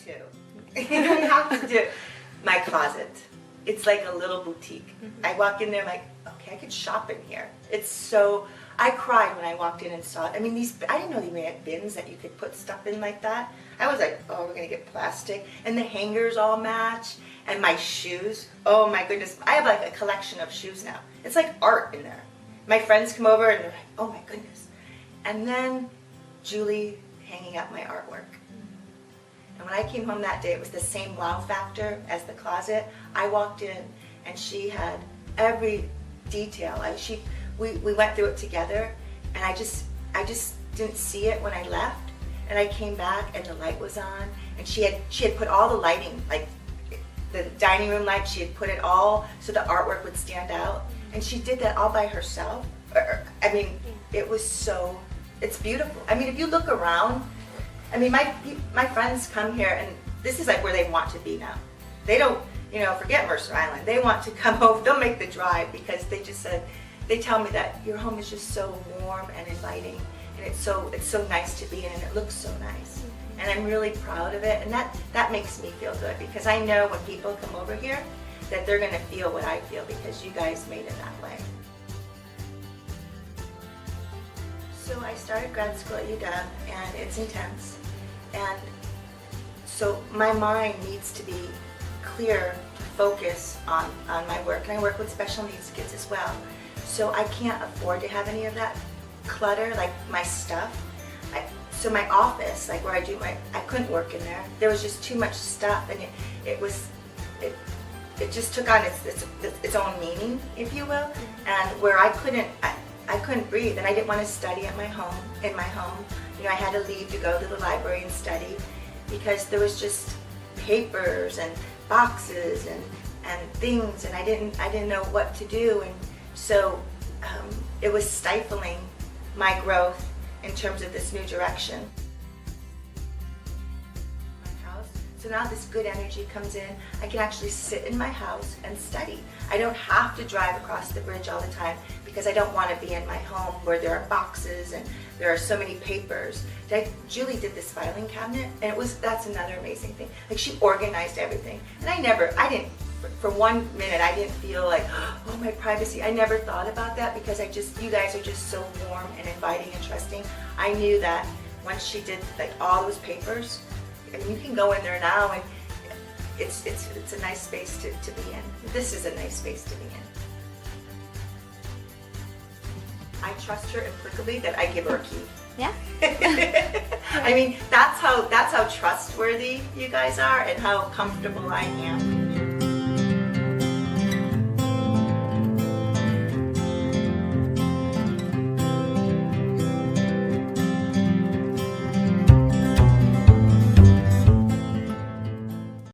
too. I have to do my closet. It's like a little boutique. I walk in there, I'm like, okay, I could shop in here. It's so, I cried when I walked in and saw it. I mean, I didn't know they had bins that you could put stuff in like that. I was like, oh, we're gonna get plastic. And the hangers all match. And my shoes, oh my goodness. I have like a collection of shoes now. It's like art in there. My friends come over and they're like, oh my goodness. And then Julie hanging up my artwork. And when I came home that day, it was the same wow factor as the closet. I walked in and she had every detail. We went through it together, and I just didn't see it when I left. And I came back and the light was on, and she had put all the lighting, like the dining room light, she had put it all so the artwork would stand out. And she did that all by herself. I mean, it's beautiful. I mean, if you look around, I mean, my friends come here, and this is like where they want to be now. They don't, forget Mercer Island. They want to come over. They'll make the drive because they just said, they tell me that your home is just so warm and inviting, and it's so nice to be in, and it looks so nice. And I'm really proud of it, and that makes me feel good because I know when people come over here that they're going to feel what I feel because you guys made it that way. So I started grad school at UW, and it's intense. And so my mind needs to be clear to focus on my work. And I work with special needs kids as well. So I can't afford to have any of that clutter, like my stuff. So my office, like where I couldn't work in there. There was just too much stuff, and it just took on its own meaning, if you will. And where I couldn't breathe, and I didn't want to study in my home. I had to leave to go to the library and study because there was just papers and boxes and things, and I didn't know what to do, and so it was stifling my growth in terms of this new direction. My house. So now this good energy comes in. I can actually sit in my house and study. I don't have to drive across the bridge all the time because I don't want to be in my home where there are boxes and there are so many papers. Julie did this filing cabinet, and that's another amazing thing. Like, she organized everything, and I didn't, for 1 minute, I didn't feel like, oh, my privacy. I never thought about that because you guys are just so warm and inviting and trusting. I knew that once she did like all those papers, I mean, you can go in there now, and it's a nice space to be in. This is a nice space to be in. I trust her implicitly that I give her a key. Yeah. I mean, that's how trustworthy you guys are and how comfortable I am.